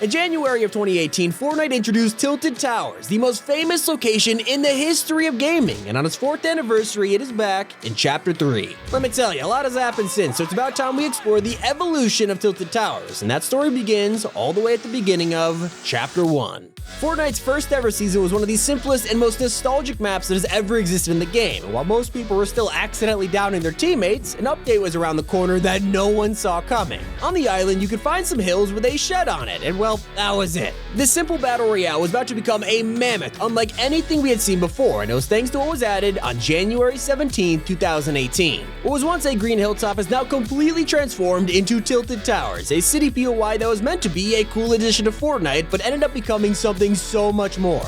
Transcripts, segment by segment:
In January of 2018, Fortnite introduced Tilted Towers, the most famous location in the history of gaming, and on its 4th anniversary, it is back in Chapter 3. Let me tell you, a lot has happened since, so it's about time we explore the evolution of Tilted Towers, and that story begins all the way at the beginning of Chapter 1. Fortnite's first ever season was one of the simplest and most nostalgic maps that has ever existed in the game, and while most people were still accidentally downing their teammates, an update was around the corner that no one saw coming. On the island, you could find some hills with a shed on it, and well, that was it. This simple battle royale was about to become a mammoth unlike anything we had seen before, and it was thanks to what was added on January 17, 2018. What was once a green hilltop is now completely transformed into Tilted Towers, a city POI that was meant to be a cool addition to Fortnite, but ended up becoming something so much more.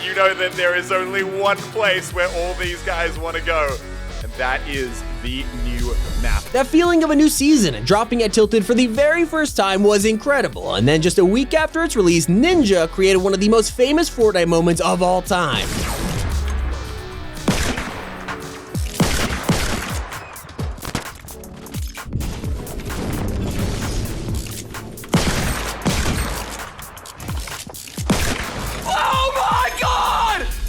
You know that there is only one place where all these guys want to go, and that is the new map. That feeling of a new season and dropping at Tilted for the very first time was incredible, and then just a week after its release, Ninja created one of the most famous Fortnite moments of all time.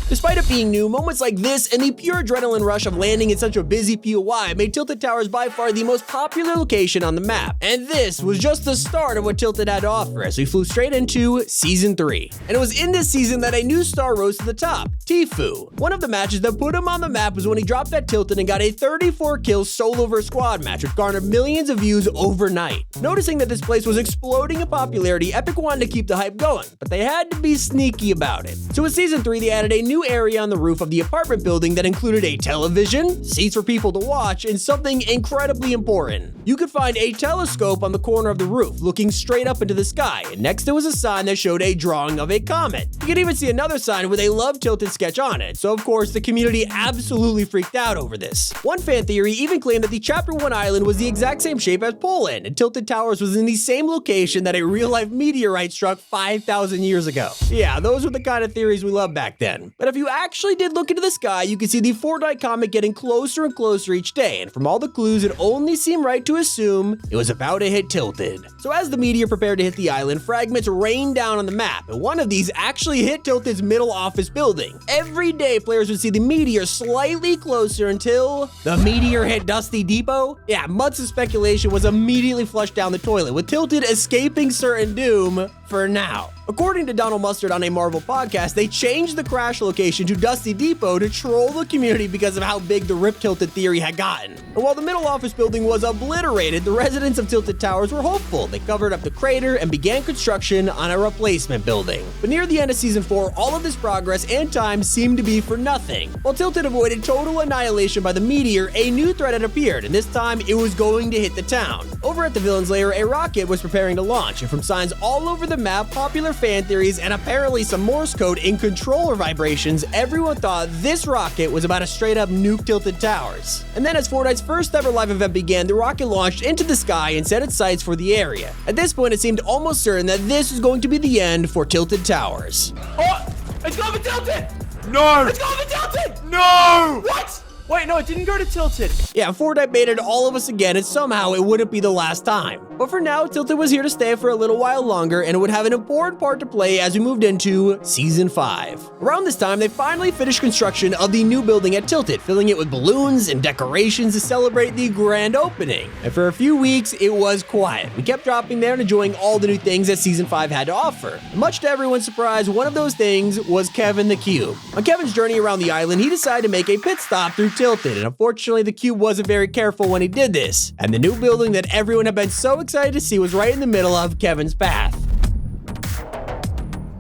Despite it being new, moments like this and the pure adrenaline rush of landing in such a busy POI made Tilted Towers by far the most popular location on the map. And this was just the start of what Tilted had to offer as we flew straight into Season 3. And it was in this season that a new star rose to the top, Tfue. One of the matches that put him on the map was when he dropped at Tilted and got a 34-kill solo vs squad match which garnered millions of views overnight. Noticing that this place was exploding in popularity, Epic wanted to keep the hype going, but they had to be sneaky about it. So with Season 3, they added a new area on the roof of the apartment building that included a television, seats for people to watch, and something incredibly important. You could find a telescope on the corner of the roof, looking straight up into the sky, and next there was a sign that showed a drawing of a comet. You could even see another sign with a Love Tilted sketch on it, so of course the community absolutely freaked out over this. One fan theory even claimed that the Chapter 1 island was the exact same shape as Poland, and Tilted Towers was in the same location that a real-life meteorite struck 5,000 years ago. Yeah, those were the kind of theories we loved back then. But if you actually did look into the sky, you could see the Fortnite comet getting closer and closer each day, and from all the clues, it only seemed right to assume it was about to hit Tilted. So as the meteor prepared to hit the island, fragments rained down on the map, and one of these actually hit Tilted's middle office building. Every day, players would see the meteor slightly closer until the meteor hit Dusty Depot. Yeah, months of speculation was immediately flushed down the toilet, with Tilted escaping certain doom for now. According to Donald Mustard on a Marvel podcast, they changed the crash location to Dusty Depot to troll the community because of how big the Rip Tilted theory had gotten. And while the middle office building was obliterated, the residents of Tilted Towers were hopeful. They covered up the crater and began construction on a replacement building. But near the end of Season 4, all of this progress and time seemed to be for nothing. While Tilted avoided total annihilation by the meteor, a new threat had appeared, and this time it was going to hit the town. Over at the villain's lair, a rocket was preparing to launch, and from signs all over the map, popular fan theories, and apparently some Morse code in controller vibrations, everyone thought this rocket was about to straight up nuke Tilted Towers. And then as Fortnite's first ever live event began, the rocket launched into the sky and set its sights for the area. At this point, it seemed almost certain that this was going to be the end for Tilted Towers. Oh! It's going to Tilted! No! It's going to Tilted! No! What? Wait, no, it didn't go to Tilted. Yeah, Fortnite baited all of us again, and somehow it wouldn't be the last time. But for now, Tilted was here to stay for a little while longer, and it would have an important part to play as we moved into Season 5. Around this time, they finally finished construction of the new building at Tilted, filling it with balloons and decorations to celebrate the grand opening. And for a few weeks, it was quiet. We kept dropping there and enjoying all the new things that Season 5 had to offer. And much to everyone's surprise, one of those things was Kevin the Cube. On Kevin's journey around the island, he decided to make a pit stop through Tilted, and unfortunately the Cube wasn't very careful when he did this, and the new building that everyone had been so excited to see was right in the middle of Kevin's path.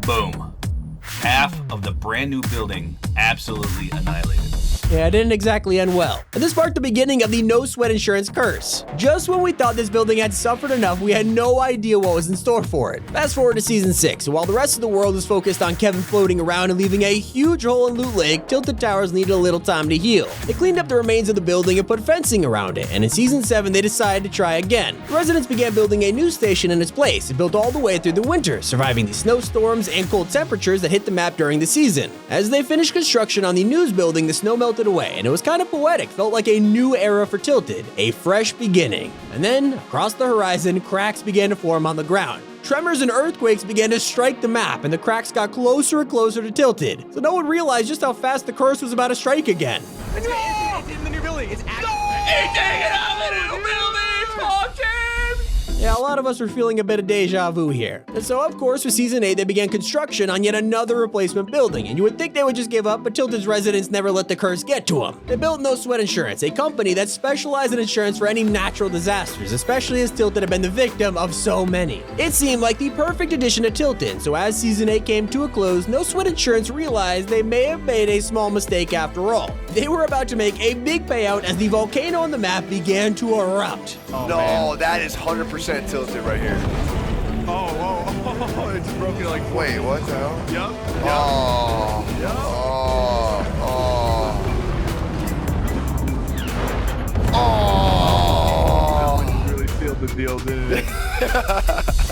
Boom. Half of the brand new building absolutely annihilated. Yeah, it didn't exactly end well. And this marked the beginning of the no sweat insurance curse. Just when we thought this building had suffered enough, we had no idea what was in store for it. Fast forward to Season 6, and while the rest of the world was focused on Kevin floating around and leaving a huge hole in Loot Lake, Tilted Towers needed a little time to heal. They cleaned up the remains of the building and put fencing around it, and in Season 7 they decided to try again. The residents began building a new station in its place. It built all the way through the winter, surviving the snowstorms and cold temperatures that hit the map during the season. As they finished construction on the news building, the snow melted away, and it was kind of poetic, felt like a new era for Tilted, a fresh beginning. And then, across the horizon, cracks began to form on the ground. tremors and earthquakes began to strike the map, and the cracks got closer and closer to Tilted. So no one realized just how fast the curse was about to strike again. It's in the new building. It's actually. Yeah, a lot of us were feeling a bit of deja vu here. And so, of course, with Season 8, they began construction on yet another replacement building, and you would think they would just give up, but Tilted's residents never let the curse get to them. They built No Sweat Insurance, a company that specialized in insurance for any natural disasters, especially as Tilted had been the victim of so many. It seemed like the perfect addition to Tilted, so as Season 8 came to a close, No Sweat Insurance realized they may have made a small mistake after all. They were about to make a big payout as the volcano on the map began to erupt. Oh, no, man. That is 100% Tilted right here. Oh, it's broken like. Wait, what the hell? Yup. Oh. Yup. Oh. That one really sealed the deal, didn't it?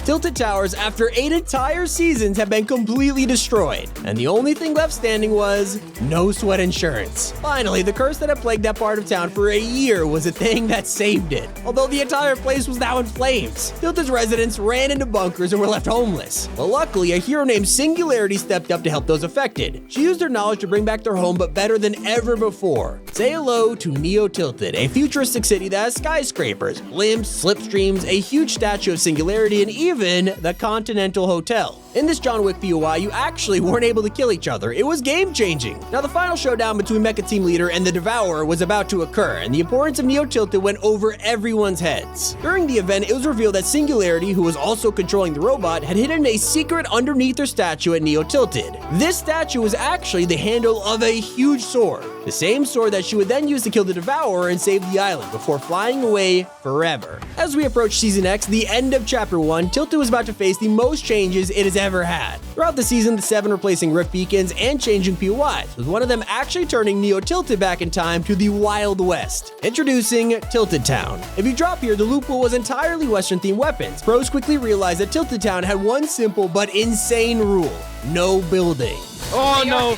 Tilted Towers, after 8 entire seasons, have been completely destroyed, and the only thing left standing was No Sweat Insurance. Finally, the curse that had plagued that part of town for a year was a thing that saved it, although the entire place was now in flames. Tilted's residents ran into bunkers and were left homeless. But luckily, a hero named Singularity stepped up to help those affected. She used her knowledge to bring back their home, but better than ever before. Say hello to Neo Tilted, a futuristic city that has skyscrapers, blimps, slipstreams, a huge statue of Singularity, and even the Continental Hotel. In this John Wick POI, you actually weren't able to kill each other. It was game-changing. Now, the final showdown between Mecha Team Leader and the Devourer was about to occur, and the importance of Neo Tilted went over everyone's heads. During the event, it was revealed that Singularity, who was also controlling the robot, had hidden a secret underneath her statue at Neo Tilted. This statue was actually the handle of a huge sword, the same sword that she would then use to kill the Devourer and save the island before flying away forever. As we approach Season X, the end of Chapter 1, Tilted was about to face the most changes it has ever had. Throughout the season, the 7 replacing Rift Beacons and changing POIs, with one of them actually turning Neo Tilted back in time to the Wild West. Introducing Tilted Town. If you drop here, the loophole was entirely Western-themed weapons. Pros quickly realized that Tilted Town had one simple but insane rule: no building. Oh no!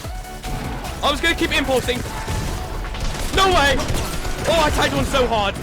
I was gonna keep impulsing. No way! Oh, I tagged one so hard.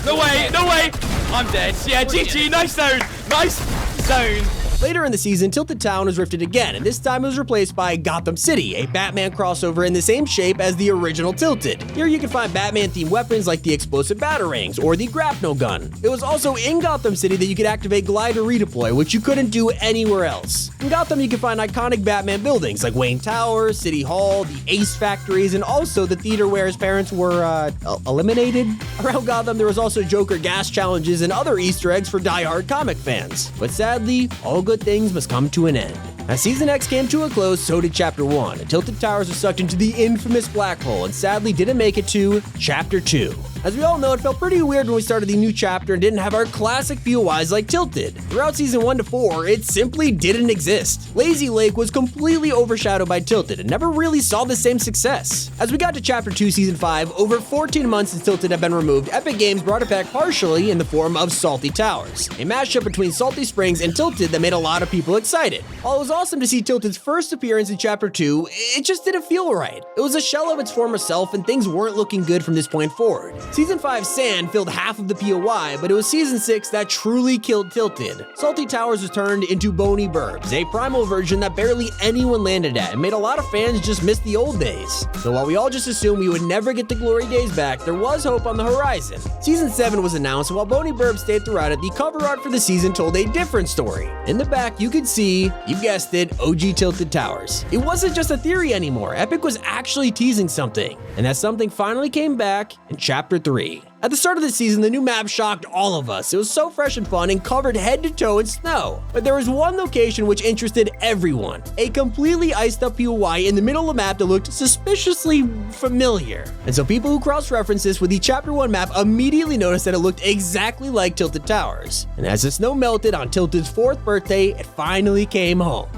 No way! No way! I'm dead. Yeah, GG. Nice zone. Nice zone. Later in the season, Tilted Town was rifted again, and this time it was replaced by Gotham City, a Batman crossover in the same shape as the original Tilted. Here you can find Batman-themed weapons like the explosive batarangs or the grapnel gun. It was also in Gotham City that you could activate Glider Redeploy, which you couldn't do anywhere else. In Gotham, you can find iconic Batman buildings like Wayne Tower, City Hall, the Ace Factories, and also the theater where his parents were, eliminated. Around Gotham, there was also Joker gas challenges and other Easter eggs for die-hard comic fans. But sadly, all good things must come to an end. As Season X came to a close, so did Chapter 1, and Tilted Towers was sucked into the infamous black hole and sadly didn't make it to Chapter 2. As we all know, it felt pretty weird when we started the new chapter and didn't have our classic POIs like Tilted. Throughout Season 1 to 4, it simply didn't exist. Lazy Lake was completely overshadowed by Tilted and never really saw the same success. As we got to Chapter 2 Season 5, over 14 months since Tilted had been removed, Epic Games brought it back partially in the form of Salty Towers, a mashup between Salty Springs and Tilted that made a lot of people excited. While it was awesome to see Tilted's first appearance in Chapter 2, it just didn't feel right. It was a shell of its former self and things weren't looking good from this point forward. Season 5 Sand filled half of the POI, but it was Season 6 that truly killed Tilted. Salty Towers was turned into Bony Burbs, a primal version that barely anyone landed at and made a lot of fans just miss the old days. So while we all just assumed we would never get the glory days back, there was hope on the horizon. Season 7 was announced, and while Bony Burbs stayed throughout it, the cover art for the season told a different story. In the back, you could see, you guessed it, OG Tilted Towers. It wasn't just a theory anymore. Epic was actually teasing something, and that something finally came back in Chapter 3. At the start of the season, the new map shocked all of us. It was so fresh and fun and covered head to toe in snow. But there was one location which interested everyone: a completely iced up POI in the middle of the map that looked suspiciously familiar. And so people who cross-referenced this with the Chapter 1 map immediately noticed that it looked exactly like Tilted Towers. And as the snow melted on Tilted's 4th birthday, it finally came home.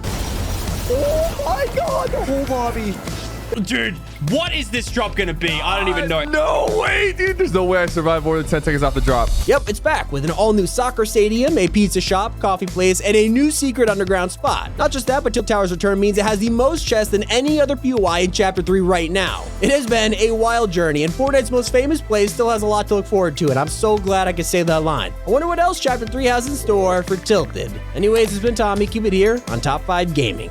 Oh my god, the whole lobby. Dude, what is this drop gonna be? I don't even know. No way, dude. There's no way I survived more than 10 seconds off the drop. Yep, it's back with an all-new soccer stadium, a pizza shop, coffee place, and a new secret underground spot. Not just that, but Tilt Tower's return means it has the most chests than any other POI in Chapter 3 right now. It has been a wild journey, and Fortnite's most famous place still has a lot to look forward to, and I'm so glad I could say that line. I wonder what else Chapter 3 has in store for Tilted. Anyways, it's been Tommy. Keep it here on Top 5 Gaming.